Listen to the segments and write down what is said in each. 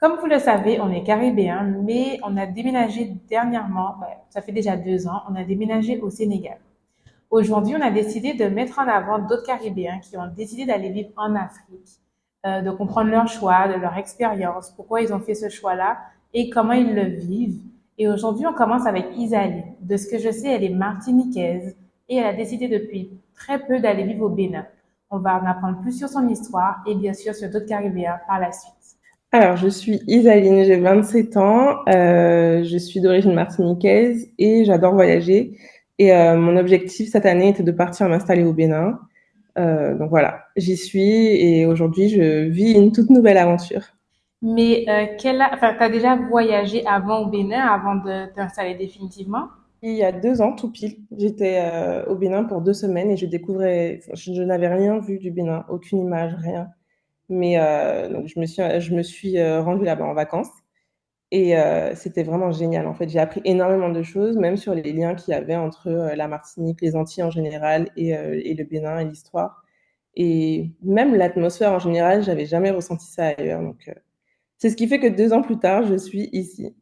Comme vous le savez, on est caribéen, mais on a déménagé dernièrement, ça fait déjà 2 ans, on a déménagé au Sénégal. Aujourd'hui, on a décidé de mettre en avant d'autres caribéens qui ont décidé d'aller vivre en Afrique, de comprendre leur choix, de leur expérience, pourquoi ils ont fait ce choix-là et comment ils le vivent. Et aujourd'hui, on commence avec Isaline. De ce que je sais, elle est martiniquaise et elle a décidé depuis très peu d'aller vivre au Bénin. On va en apprendre plus sur son histoire et bien sûr sur d'autres caribéens par la suite. Alors, je suis Isaline, j'ai 27 ans, je suis d'origine martiniquaise et j'adore voyager. Et mon objectif cette année était de partir m'installer au Bénin. Donc voilà, j'y suis et aujourd'hui, je vis une toute nouvelle aventure. Mais t'as déjà voyagé avant au Bénin, avant de t'installer définitivement? Il y a 2 ans, tout pile, j'étais au Bénin pour 2 semaines et je n'avais rien vu du Bénin, aucune image, rien. Mais donc je me suis rendue là-bas en vacances. Et c'était vraiment génial, en fait. J'ai appris énormément de choses, même sur les liens qu'il y avait entre la Martinique, les Antilles en général, et le Bénin et l'histoire. Et même l'atmosphère en général, j'avais jamais ressenti ça ailleurs. Donc, c'est ce qui fait que 2 ans plus tard, je suis ici.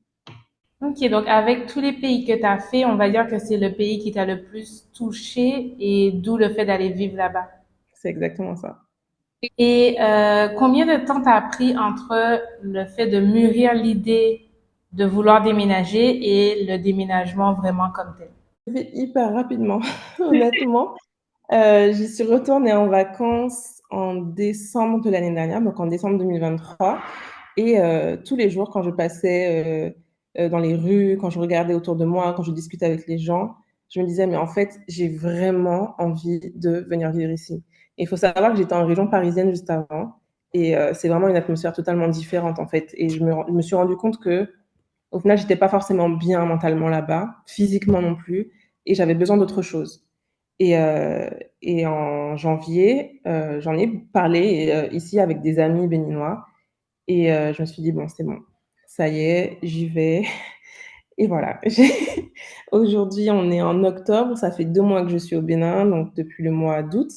Ok, donc avec tous les pays que tu as fait, on va dire que c'est le pays qui t'a le plus touché et d'où le fait d'aller vivre là-bas. C'est exactement ça. Et combien de temps t'as pris entre le fait de mûrir l'idée de vouloir déménager et le déménagement vraiment comme tel? J'ai fait hyper rapidement, honnêtement. J'y suis retournée en vacances en décembre de l'année dernière, donc en décembre 2023. Et tous les jours, quand je passais dans les rues, quand je regardais autour de moi, quand je discutais avec les gens, je me disais, mais en fait, j'ai vraiment envie de venir vivre ici. Et il faut savoir que j'étais en région parisienne juste avant. Et c'est vraiment une atmosphère totalement différente, en fait. Et je me suis rendu compte que, au final, j'étais pas forcément bien mentalement là-bas, physiquement non plus. Et j'avais besoin d'autre chose. Et, euh, et en janvier, j'en ai parlé ici avec des amis béninois. Et je me suis dit, bon, c'est bon, ça y est, j'y vais. Et voilà. Aujourd'hui, on est en octobre, ça fait 2 mois que je suis au Bénin, donc depuis le mois d'août.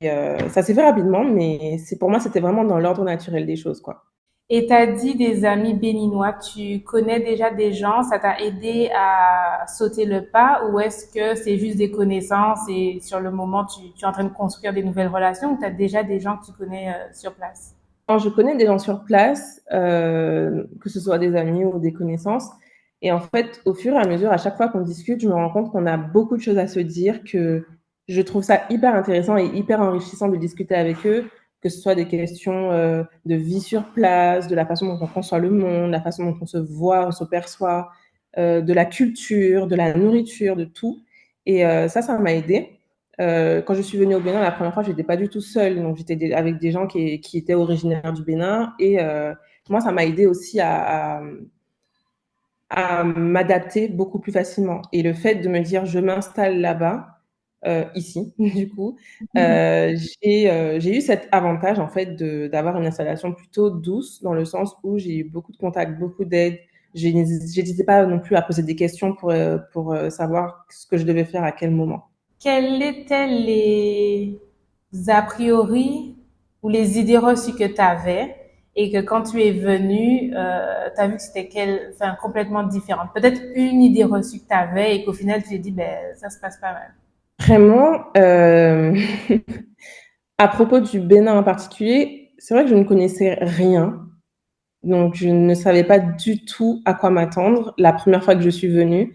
Et, ça s'est fait rapidement, mais pour moi, c'était vraiment dans l'ordre naturel des choses, quoi. Et t'as dit des amis béninois, tu connais déjà des gens, ça t'a aidé à sauter le pas ou est-ce que c'est juste des connaissances et sur le moment tu es en train de construire des nouvelles relations ou t'as déjà des gens que tu connais sur place? Alors, je connais des gens sur place, que ce soit des amis ou des connaissances. Et en fait, au fur et à mesure, à chaque fois qu'on discute, je me rends compte qu'on a beaucoup de choses à se dire, que je trouve ça hyper intéressant et hyper enrichissant de discuter avec eux, que ce soit des questions de vie sur place, de la façon dont on conçoit le monde, la façon dont on se voit, on se perçoit, de la culture, de la nourriture, de tout. Et ça m'a aidé. Quand je suis venue au Bénin la première fois, j'étais pas du tout seule, donc avec des gens qui étaient originaires du Bénin. Et moi, ça m'a aidé aussi à m'adapter beaucoup plus facilement. Et le fait de me dire, je m'installe là-bas, ici, du coup, j'ai eu cet avantage, en fait, d'avoir une installation plutôt douce, dans le sens où j'ai eu beaucoup de contacts, beaucoup d'aide. J'hésitais pas non plus à poser des questions pour savoir ce que je devais faire à quel moment. Quels étaient les a priori ou les idées reçues que tu avais et que quand tu es venu, tu as vu que c'était enfin, complètement différent. Peut-être une idée reçue que tu avais et qu'au final tu t'es dit, ben, ça se passe pas mal. Vraiment, à propos du Bénin en particulier, c'est vrai que je ne connaissais rien, donc je ne savais pas du tout à quoi m'attendre. La première fois que je suis venue,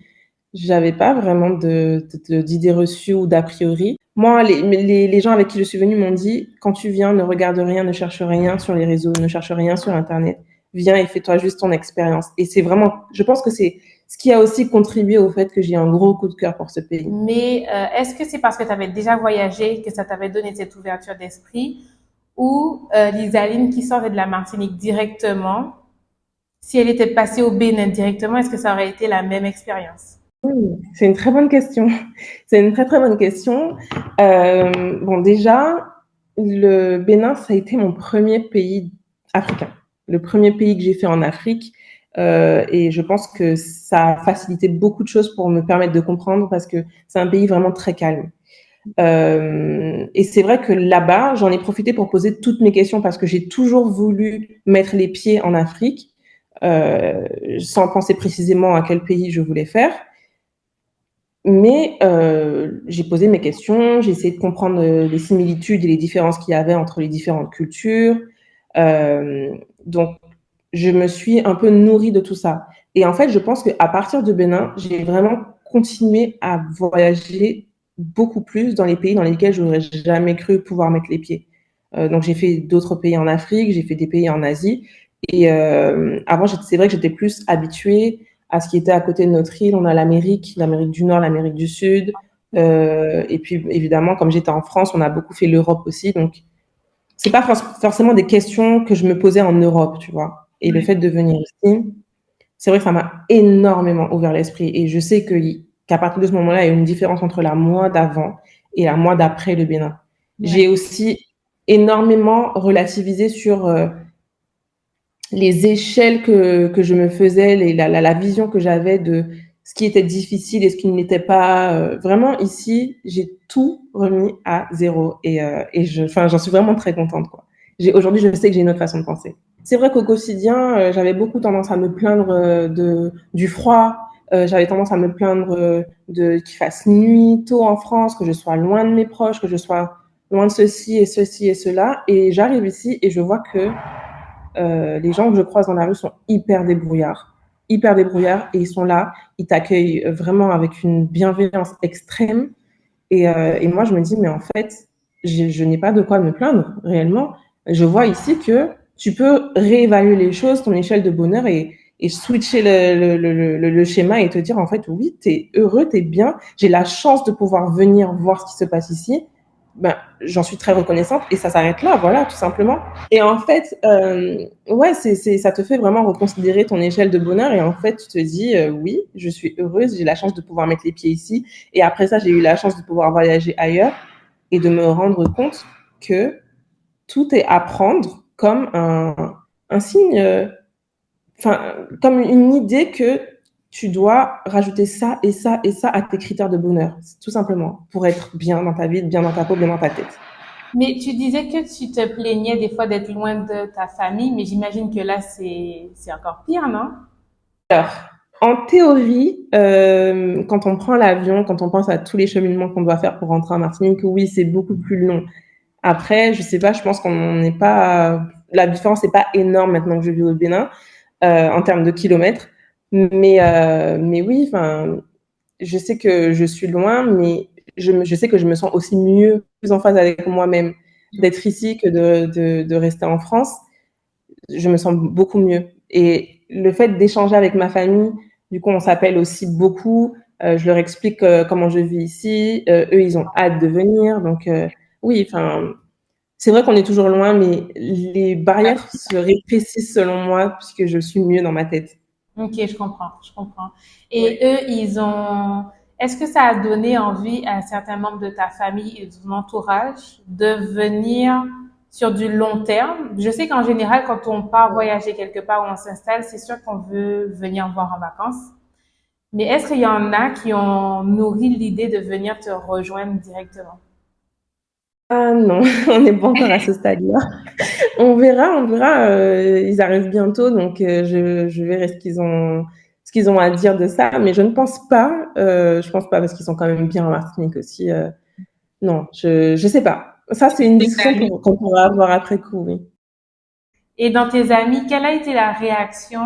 j'avais pas vraiment d'idées reçues ou d'a priori. Moi, les gens avec qui je suis venue m'ont dit, quand tu viens, ne regarde rien, ne cherche rien sur les réseaux, ne cherche rien sur Internet. Viens et fais-toi juste ton expérience. Et c'est vraiment, je pense que c'est ce qui a aussi contribué au fait que j'ai un gros coup de cœur pour ce pays. Mais est-ce que c'est parce que tu avais déjà voyagé que ça t'avait donné cette ouverture d'esprit ou l'Isaline qui sortait de la Martinique directement, si elle était passée au Bénin directement, est-ce que ça aurait été la même expérience? C'est une très bonne question. C'est une très très bonne question. Bon, déjà, le Bénin, ça a été mon premier pays africain, le premier pays que j'ai fait en Afrique. Et je pense que ça a facilité beaucoup de choses pour me permettre de comprendre parce que c'est un pays vraiment très calme. Et c'est vrai que là-bas, j'en ai profité pour poser toutes mes questions parce que j'ai toujours voulu mettre les pieds en Afrique, sans penser précisément à quel pays je voulais faire. Mais j'ai posé mes questions, j'ai essayé de comprendre les similitudes et les différences qu'il y avait entre les différentes cultures. Euh, donc, je me suis un peu nourrie de tout ça. Et en fait, je pense qu'à partir de Bénin, j'ai vraiment continué à voyager beaucoup plus dans les pays dans lesquels je n'aurais jamais cru pouvoir mettre les pieds. Donc, j'ai fait d'autres pays en Afrique, j'ai fait des pays en Asie. Et avant, c'est vrai que j'étais plus habituée à ce qui était à côté de notre île. On a l'Amérique du Nord, l'Amérique du Sud. Et puis, évidemment, comme j'étais en France, on a beaucoup fait l'Europe aussi. Donc, c'est pas forcément des questions que je me posais en Europe, tu vois. Et le Ouais. fait de venir ici, c'est vrai que ça m'a énormément ouvert l'esprit. Et je sais qu'à partir de ce moment-là, il y a une différence entre la moi d'avant et la moi d'après le Bénin. Ouais. J'ai aussi énormément relativisé sur les échelles que je me faisais, la vision que j'avais de ce qui était difficile et ce qui ne l'était pas. Vraiment, ici, j'ai tout remis à zéro et j'en suis vraiment très contente, quoi. Aujourd'hui, je sais que j'ai une autre façon de penser. C'est vrai qu'au quotidien, j'avais beaucoup tendance à me plaindre du froid. J'avais tendance à me plaindre qu'il fasse nuit tôt en France, que je sois loin de mes proches, que je sois loin de ceci et ceci et cela. Et j'arrive ici et je vois que les gens que je croise dans la rue sont hyper débrouillards, et ils sont là, ils t'accueillent vraiment avec une bienveillance extrême. Et moi, je me dis, mais en fait, je n'ai pas de quoi me plaindre réellement. Je vois ici que tu peux réévaluer les choses, ton échelle de bonheur, et switcher le schéma et te dire, en fait, oui, tu es heureux, tu es bien, j'ai la chance de pouvoir venir voir ce qui se passe ici. Ben, j'en suis très reconnaissante et ça s'arrête là, voilà, tout simplement. Et en fait, ouais, ça te fait vraiment reconsidérer ton échelle de bonheur et en fait, tu te dis, oui, je suis heureuse, j'ai la chance de pouvoir mettre les pieds ici. Et après ça, j'ai eu la chance de pouvoir voyager ailleurs et de me rendre compte que tout est à prendre comme un signe, enfin, comme une idée que tu dois rajouter ça et ça et ça à tes critères de bonheur, tout simplement, pour être bien dans ta vie, bien dans ta peau, bien dans ta tête. Mais tu disais que tu te plaignais des fois d'être loin de ta famille, mais j'imagine que là, c'est encore pire, non? Alors, en théorie, quand on prend l'avion, quand on pense à tous les cheminements qu'on doit faire pour rentrer en Martinique, oui, c'est beaucoup plus long. Après, je sais pas, je pense qu'on n'est pas, la différence n'est pas énorme maintenant que je vis au Bénin, en termes de kilomètres. Mais oui, enfin, je sais que je suis loin, mais je sais que je me sens aussi mieux, plus en phase avec moi-même d'être ici que de rester en France. Je me sens beaucoup mieux. Et le fait d'échanger avec ma famille, du coup, on s'appelle aussi beaucoup. Je leur explique comment je vis ici. Eux, ils ont hâte de venir. Donc, oui, enfin, c'est vrai qu'on est toujours loin, mais les barrières se rétrécissent selon moi puisque je suis mieux dans ma tête. Ok, je comprends, je comprends. Et eux, est-ce que ça a donné envie à certains membres de ta famille et de ton entourage de venir sur du long terme? Je sais qu'en général, quand on part voyager quelque part où on s'installe, c'est sûr qu'on veut venir voir en vacances. Mais est-ce qu'il y en a qui ont nourri l'idée de venir te rejoindre directement? Ah non, on n'est pas encore à ce stade-là. On verra. Ils arrivent bientôt, donc je verrai ce qu'ils ont à dire de ça. Mais je ne pense pas. Je pense pas parce qu'ils sont quand même bien en Martinique aussi. Non, je sais pas. Ça, c'est une discussion qu'on pourra avoir après coup, oui. Et dans tes amis, quelle a été la réaction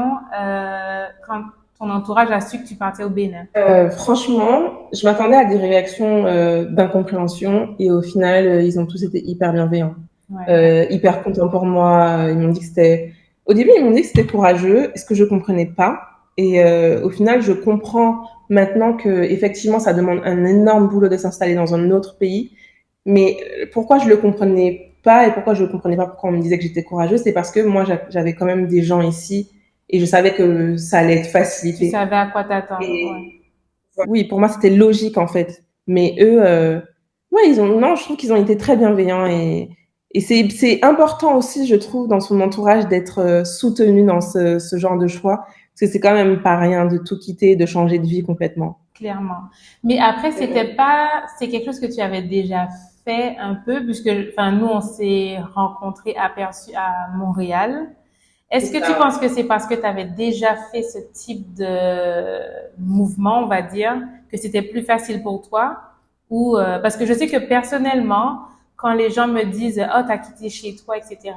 quand ton entourage a su que tu partais au Bénin? Franchement, je m'attendais à des réactions d'incompréhension et au final, ils ont tous été hyper bienveillants, Ouais. hyper contents pour moi. Ils m'ont dit que c'était, au début, ils m'ont dit que c'était courageux, ce que je comprenais pas. Et au final, je comprends maintenant que effectivement, ça demande un énorme boulot de s'installer dans un autre pays. Mais pourquoi je le comprenais pas et pourquoi je le comprenais pas pourquoi on me disait que j'étais courageuse, c'est parce que moi, j'avais quand même des gens ici et je savais que ça allait être Tu facilité. savais à quoi t'attendre, ouais. Et oui, pour moi, c'était logique en fait. Mais eux, ouais, non, je trouve qu'ils ont été très bienveillants Et c'est important aussi, je trouve, dans son entourage d'être soutenu dans ce genre de choix, parce que c'est quand même pas rien de tout quitter, de changer de vie complètement. Clairement. Mais après, c'est quelque chose que tu avais déjà fait un peu, puisque, enfin, nous, on s'est rencontrés aperçus à Montréal. Est-ce que tu penses que c'est parce que tu avais déjà fait ce type de mouvement, on va dire, que c'était plus facile pour toi? Ou parce que je sais que personnellement, quand les gens me disent «Oh, t'as quitté chez toi, etc.»,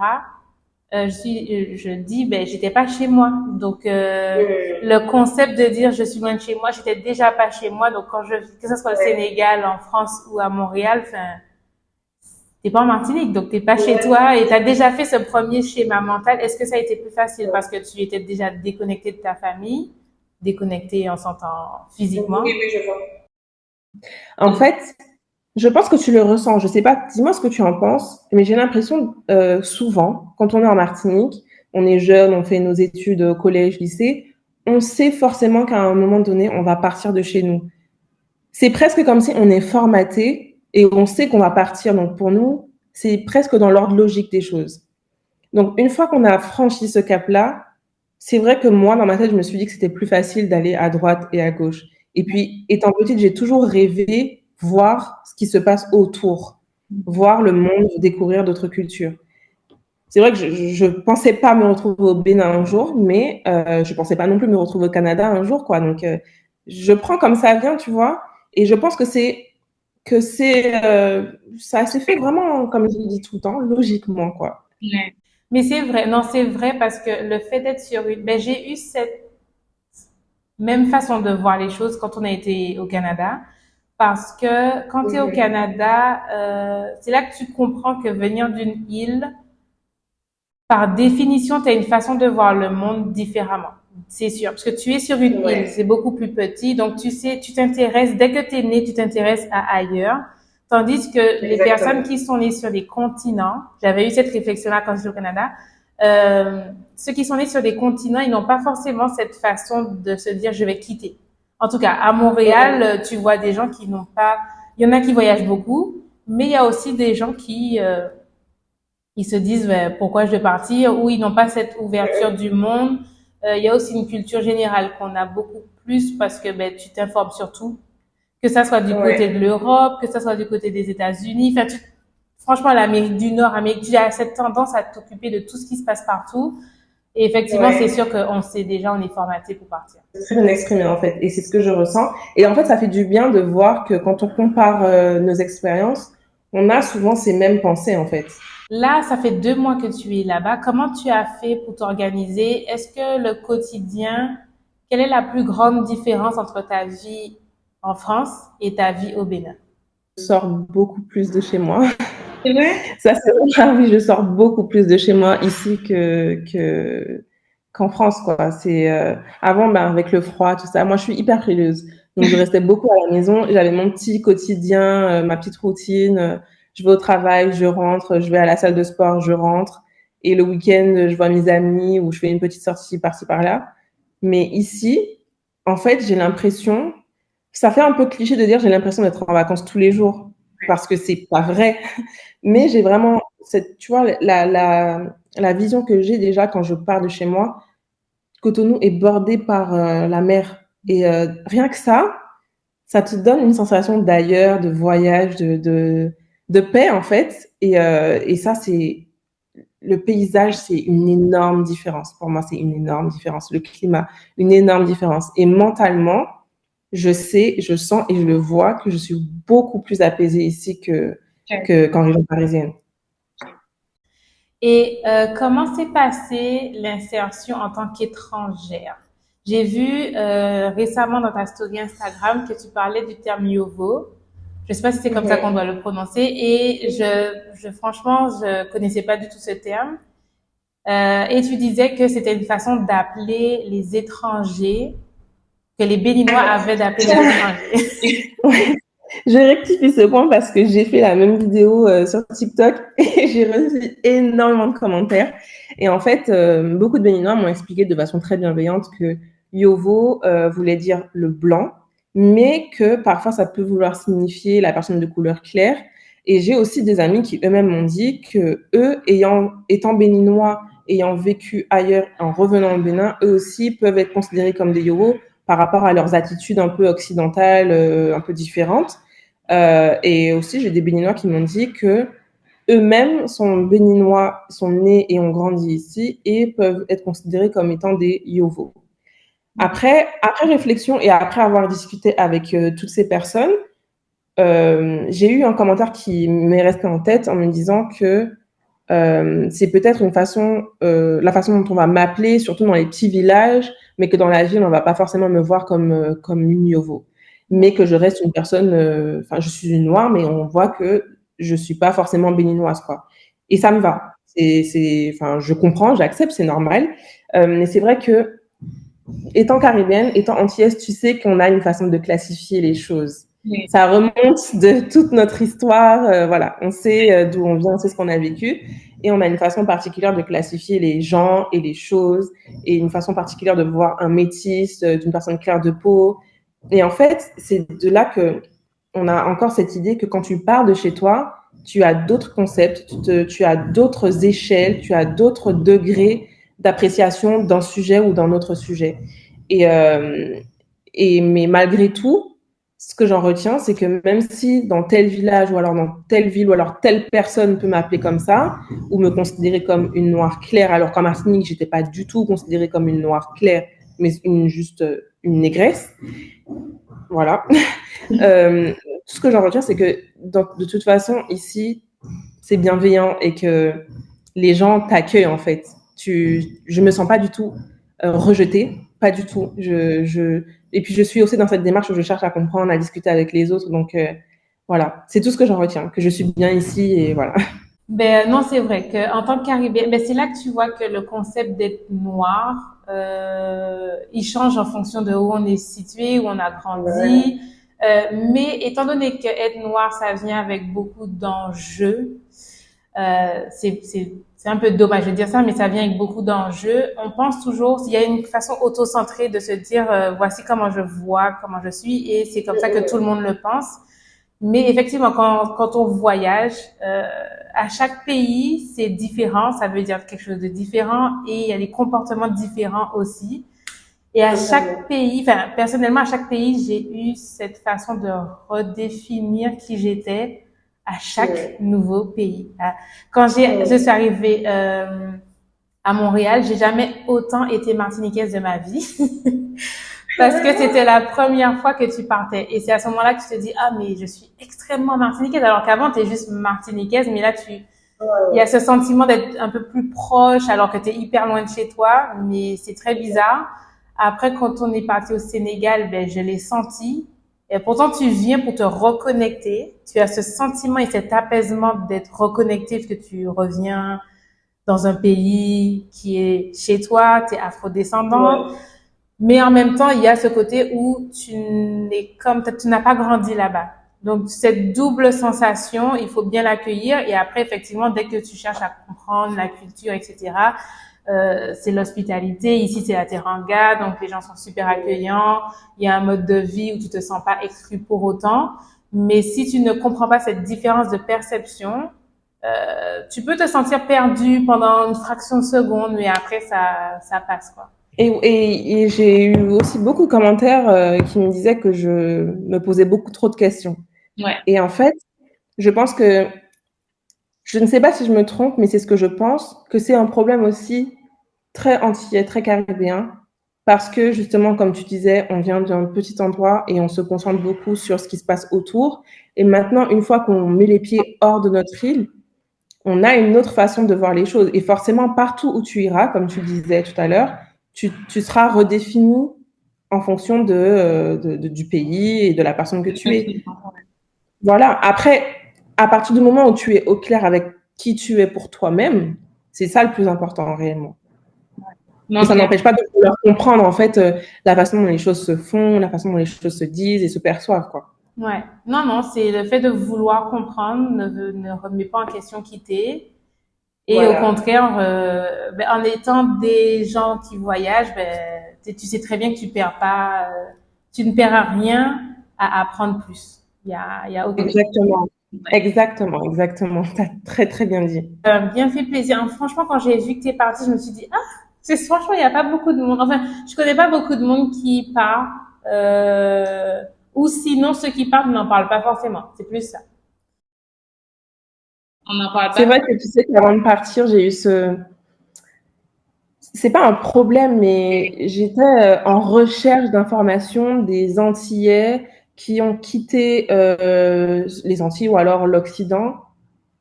je dis ben j'étais pas chez moi. Donc le concept de dire je suis loin de chez moi, j'étais déjà pas chez moi. Donc que ce soit au Sénégal, en France ou à Montréal, enfin t'es pas en Martinique, donc t'es pas chez toi et t'as déjà fait ce premier schéma mental. Est-ce que ça a été plus facile parce que tu étais déjà déconnecté de ta famille, déconnecté en s'entend physiquement? Oui, oui, je vois. En fait, je pense que tu le ressens. Je sais pas, dis-moi ce que tu en penses, mais j'ai l'impression souvent, quand on est en Martinique, on est jeune, on fait nos études au collège, lycée, on sait forcément qu'à un moment donné, on va partir de chez nous. C'est presque comme si on est formaté et on sait qu'on va partir. Donc pour nous, c'est presque dans l'ordre logique des choses. Donc une fois qu'on a franchi ce cap-là, c'est vrai que moi, dans ma tête, je me suis dit que c'était plus facile d'aller à droite et à gauche. Et puis, étant petite, j'ai toujours rêvé voir ce qui se passe autour, voir le monde, découvrir d'autres cultures. C'est vrai que je pensais pas me retrouver au Bénin un jour, mais je pensais pas non plus me retrouver au Canada un jour, quoi. Donc, je prends comme ça vient, tu vois. Et je pense que ça s'est fait vraiment, comme je le dis tout le temps, logiquement, quoi. Ouais. Mais c'est vrai, non, c'est vrai parce que le fait d'être sur ben j'ai eu cette même façon de voir les choses quand on a été au Canada. Parce que quand tu es au Canada, c'est là que tu comprends que venir d'une île, par définition, tu as une façon de voir le monde différemment. C'est sûr. Parce que tu es sur une île, c'est beaucoup plus petit. Donc, tu sais, tu t'intéresses, dès que tu es né, tu t'intéresses à ailleurs. Tandis que les personnes qui sont nées sur des continents, j'avais eu cette réflexion-là quand j'étais au Canada, ceux qui sont nés sur des continents, ils n'ont pas forcément cette façon de se dire je vais quitter. En tout cas, à Montréal, tu vois des gens qui n'ont pas, il y en a qui voyagent beaucoup, mais il y a aussi des gens qui ils se disent ben, pourquoi je vais partir ou ils n'ont pas cette ouverture du monde. Il y a aussi une culture générale qu'on a beaucoup plus parce que ben, tu t'informes sur tout, que ça soit du côté de l'Europe, que ça soit du côté des États-Unis. Enfin, franchement, l'Amérique du Nord, tu as cette tendance à t'occuper de tout ce qui se passe partout. Et effectivement, c'est sûr qu'on sait déjà, on est formaté pour partir. C'est très bien exprimé en fait, et c'est ce que je ressens. Et en fait, ça fait du bien de voir que quand on compare nos expériences, on a souvent ces mêmes pensées en fait. Là, ça fait 2 mois que tu es là-bas. Comment tu as fait pour t'organiser? Est-ce que le quotidien, quelle est la plus grande différence entre ta vie en France et ta vie au Bénin? Je sors beaucoup plus de chez moi. C'est vrai? Ça, c'est vrai, oui, je sors beaucoup plus de chez moi ici qu'en France, quoi. Avant, ben, avec le froid, tout ça. Moi, je suis hyper frileuse. Donc, je restais beaucoup à la maison. J'avais mon petit quotidien, ma petite routine. Je vais au travail, je rentre, je vais à la salle de sport, je rentre. Et le week-end, je vois mes amis ou je fais une petite sortie par-ci, par-là. Mais ici, en fait, j'ai l'impression, ça fait un peu cliché de dire j'ai l'impression d'être en vacances tous les jours parce que c'est pas vrai. Mais j'ai vraiment tu vois, la vision que j'ai déjà quand je pars de chez moi. Cotonou est bordé par la mer. Et rien que ça te donne une sensation d'ailleurs, de voyage, de paix en fait. Et ça, le paysage, c'est une énorme différence. Pour moi, c'est une énorme différence. Le climat, une énorme différence. Et mentalement, je sais, je sens et je le vois que je suis beaucoup plus apaisée ici qu'en région parisienne. Et comment s'est passée l'insertion en tant qu'étrangère? J'ai vu récemment dans ta story Instagram que tu parlais du terme yovo. Je sais pas si c'est comme ça qu'on doit le prononcer. Et franchement, je connaissais pas du tout ce terme. Et tu disais que c'était une façon d'appeler les étrangers, que les Béninois avaient d'appeler les étrangers. Je rectifie ce point parce que j'ai fait la même vidéo sur TikTok et j'ai reçu énormément de commentaires. Et en fait, beaucoup de Béninois m'ont expliqué de façon très bienveillante que Yovo voulait dire le blanc, mais que parfois ça peut vouloir signifier la personne de couleur claire Et j'ai aussi des amis qui eux-mêmes m'ont dit que eux, étant béninois, ayant vécu ailleurs, en revenant au Bénin, eux aussi peuvent être considérés comme des yowos par rapport à leurs attitudes un peu occidentales, un peu différentes. Et aussi, j'ai des béninois qui m'ont dit que eux-mêmes sont béninois, sont nés et ont grandi ici et peuvent être considérés comme étant des yovos. Après réflexion et après avoir discuté avec toutes ces personnes, j'ai eu un commentaire qui m'est resté en tête en me disant que c'est peut-être la façon dont on va m'appeler, surtout dans les petits villages, mais que dans la ville, on va pas forcément me voir comme une yovo. Mais que je reste une personne, enfin, je suis une noire, mais on voit que je suis pas forcément béninoise, quoi. Et ça me va. Enfin, je comprends, j'accepte, c'est normal. Mais c'est vrai que, étant caribéenne, étant antillaise, tu sais qu'on a une façon de classifier les choses. Oui. Ça remonte de toute notre histoire. Voilà, on sait d'où on vient, on sait ce qu'on a vécu. Et on a une façon particulière de classifier les gens et les choses. Et une façon particulière de voir un métis d'une personne claire de peau. Et en fait, c'est de là que on a encore cette idée que quand tu pars de chez toi, tu as d'autres concepts, tu as d'autres échelles, tu as d'autres degrés d'appréciation d'un sujet ou d'un autre sujet. Et, euh, mais malgré tout, ce que j'en retiens, c'est que même si dans tel village ou alors dans telle ville ou alors telle personne peut m'appeler comme ça ou me considérer comme une noire claire, alors qu'en Martinique, j'étais pas du tout considérée comme une noire claire, mais juste une négresse. Voilà. Tout ce que j'en retiens, c'est que de toute façon, ici, c'est bienveillant et que les gens t'accueillent en fait. Je me sens pas du tout rejetée, pas du tout. Et puis je suis aussi dans cette démarche où je cherche à comprendre, à discuter avec les autres. Donc voilà, c'est tout ce que j'en retiens, que je suis bien ici et voilà. Ben non, c'est vrai que en tant que Caribéen, ben c'est là que tu vois que le concept d'être noir, il change en fonction de où on est situé, où on a grandi. Mais étant donné que être noir, ça vient avec beaucoup d'enjeux, c'est un peu dommage de dire ça, mais ça vient avec beaucoup d'enjeux. On pense toujours, il y a une façon auto-centrée de se dire, voici comment je vois, comment je suis, et c'est comme ça que tout le monde le pense. Mais effectivement, quand on voyage, à chaque pays, c'est différent, ça veut dire quelque chose de différent, et il y a des comportements différents aussi. Et à chaque pays, enfin, personnellement, à chaque pays, j'ai eu cette façon de redéfinir qui j'étais à chaque nouveau pays. Quand je suis arrivée à Montréal, j'ai jamais autant été martiniquaise de ma vie. Parce que c'était la première fois que tu partais. Et c'est à ce moment-là que tu te dis, ah, mais je suis extrêmement martiniquaise. Alors qu'avant, tu es juste martiniquaise, mais là, il y a ce sentiment d'être un peu plus proche alors que tu es hyper loin de chez toi. Mais c'est très bizarre. Après, quand on est parti au Sénégal, ben, je l'ai senti. Et pourtant, tu viens pour te reconnecter. Tu as ce sentiment et cet apaisement d'être reconnecté parce que tu reviens dans un pays qui est chez toi, tu es afrodescendant. Mais en même temps, il y a ce côté où tu n'as pas grandi là-bas. Donc, cette double sensation, il faut bien l'accueillir. Et après, effectivement, dès que tu cherches à comprendre la culture, etc., c'est l'hospitalité. Ici, c'est la teranga. Donc, les gens sont super accueillants. Il y a un mode de vie où tu te sens pas exclu pour autant. Mais si tu ne comprends pas cette différence de perception, tu peux te sentir perdu pendant une fraction de seconde, mais après, ça passe, quoi. Et j'ai eu aussi beaucoup de commentaires qui me disaient que je me posais beaucoup trop de questions. Ouais. Et en fait, je pense que, je ne sais pas si je me trompe, mais c'est ce que je pense, que c'est un problème aussi très antillais, très caribéen, parce que justement, comme tu disais, on vient d'un petit endroit et on se concentre beaucoup sur ce qui se passe autour. Et maintenant, une fois qu'on met les pieds hors de notre île, on a une autre façon de voir les choses. Et forcément, partout où tu iras, comme tu disais tout à l'heure, tu seras redéfini en fonction du pays et de la personne que tu es. Voilà. Après, à partir du moment où tu es au clair avec qui tu es pour toi-même, c'est ça le plus important réellement. Non, Et ça n'empêche pas de vouloir comprendre en fait la façon dont les choses se font, la façon dont les choses se disent et se perçoivent, quoi. ouais. Non, non, c'est le fait de vouloir comprendre ne remet pas en question qui t'es. Et Voilà. au contraire, ben, en étant des gens qui voyagent, ben, tu sais très bien que tu ne perds rien à apprendre plus. Il y a aucun. Exactement. Exactement, exactement. Tu as très, très bien dit. Bien fait plaisir. Franchement, quand j'ai vu que tu es parti, je me suis dit, ah, franchement, il n'y a pas beaucoup de monde. Enfin, je connais pas beaucoup de monde qui part, ou sinon, ceux qui partent n'en parlent pas forcément. C'est plus ça. On n'en parle C'est pas. vrai que tu sais qu'avant de partir, j'ai eu ce, c'est pas un problème, mais j'étais en recherche d'informations des Antillais qui ont quitté les Antilles ou alors l'Occident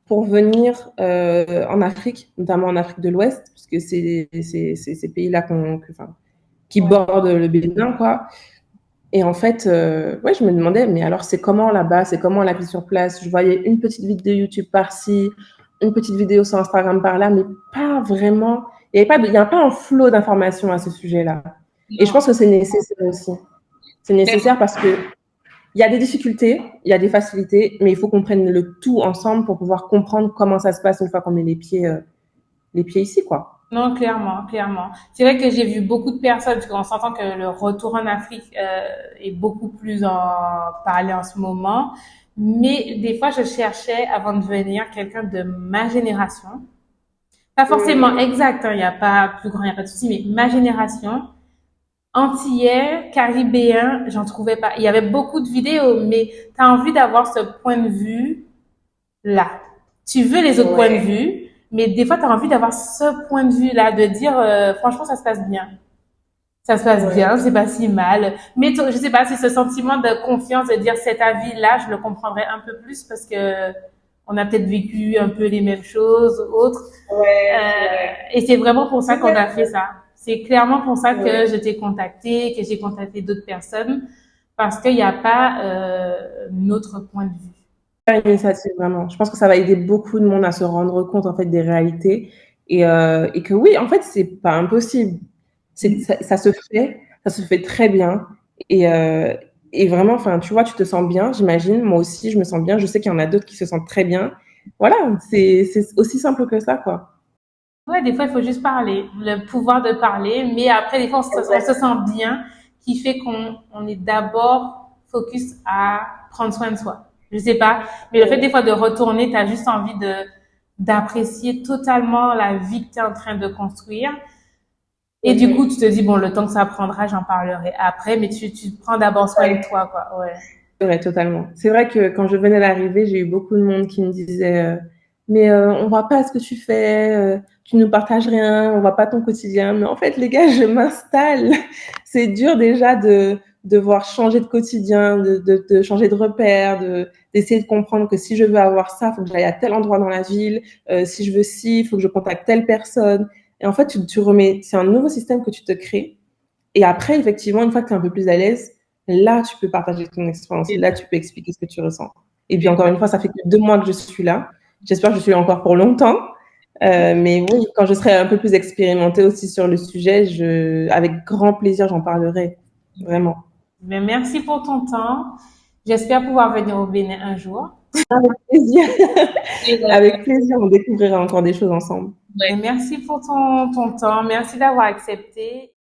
pour venir en Afrique, notamment en Afrique de l'Ouest, puisque c'est ces pays-là enfin, qui Ouais. bordent le Bénin, quoi. Et en fait, ouais, je me demandais, mais alors c'est comment là-bas, c'est comment la vie sur place? Je voyais une petite vidéo YouTube par-ci, une petite vidéo sur Instagram par-là, mais pas vraiment. Il y a pas un flot d'informations à ce sujet-là. Et je Non. pense que c'est nécessaire aussi. C'est nécessaire parce que il y a des difficultés, il y a des facilités, mais il faut qu'on prenne le tout ensemble pour pouvoir comprendre comment ça se passe une fois qu'on met les pieds ici, quoi. Non, clairement, clairement. C'est vrai que j'ai vu beaucoup de personnes, parce qu'on s'entend que le retour en Afrique est beaucoup plus en parlé en ce moment. Mais des fois, je cherchais, avant de venir, quelqu'un de ma génération. Pas forcément exact, hein, il n'y a pas plus grand, il n'y a pas de souci, mais ma génération, antillais, caribéen, j'en trouvais pas. Il y avait beaucoup de vidéos, mais tu as envie d'avoir ce point de vue là. Tu veux les autres points de Ouais, vue, mais des fois, tu as envie d'avoir ce point de vue-là, de dire, franchement, ça se passe bien. Ça se passe ouais, bien, c'est pas si mal. Mais je sais pas, c'est ce sentiment de confiance de dire cet avis-là, je le comprendrai un peu plus parce que on a peut-être vécu un peu les mêmes choses, autres. ouais, c'est vrai. Et c'est vraiment pour ça qu'on a fait ça. C'est clairement pour ça que Ouais. je t'ai contacté, que j'ai contacté d'autres personnes, parce qu'il n'y a pas notre point de vue. Super initiative, vraiment. Je pense que ça va aider beaucoup de monde à se rendre compte en fait des réalités et que oui, en fait, c'est pas impossible. Ça se fait très bien et, euh, et vraiment, enfin, tu vois, tu te sens bien, j'imagine. Moi aussi, je me sens bien. Je sais qu'il y en a d'autres qui se sentent très bien. Voilà, c'est aussi simple que ça, quoi. Ouais, des fois, il faut juste parler, le pouvoir de parler, mais après, des fois, on se sent bien, qui fait qu'on est d'abord focus à prendre soin de soi. Je sais pas, mais le fait des fois de retourner, tu as juste envie d'apprécier totalement la vie que tu es en train de construire. Et du coup, tu te dis, bon, le temps que ça prendra, j'en parlerai après, mais tu prends d'abord soin de Ouais. toi, quoi. Ouais. C'est vrai, totalement. C'est vrai que quand je venais d'arriver, j'ai eu beaucoup de monde qui me disait mais on voit pas ce que tu fais, tu nous partages rien, on voit pas ton quotidien. Mais en fait, les gars, je m'installe. C'est dur déjà de devoir changer de quotidien, de changer de repère, d'essayer de comprendre que si je veux avoir ça, il faut que j'aille à tel endroit dans la ville. Si je veux ci, il faut que je contacte telle personne. Et en fait, tu remets, c'est un nouveau système que tu te crées. Et après, effectivement, une fois que tu es un peu plus à l'aise, là, tu peux partager ton expérience. Là, tu peux expliquer ce que tu ressens. Et puis, encore une fois, ça fait que 2 mois que je suis là. J'espère que je suis là encore pour longtemps. Mais oui, quand je serai un peu plus expérimentée aussi sur le sujet, avec grand plaisir, j'en parlerai. Vraiment. Mais merci pour ton temps. J'espère pouvoir venir au Bénin un jour. Avec plaisir. Et, Avec plaisir, on découvrira encore des choses ensemble. ouais. Merci pour ton temps. Merci d'avoir accepté.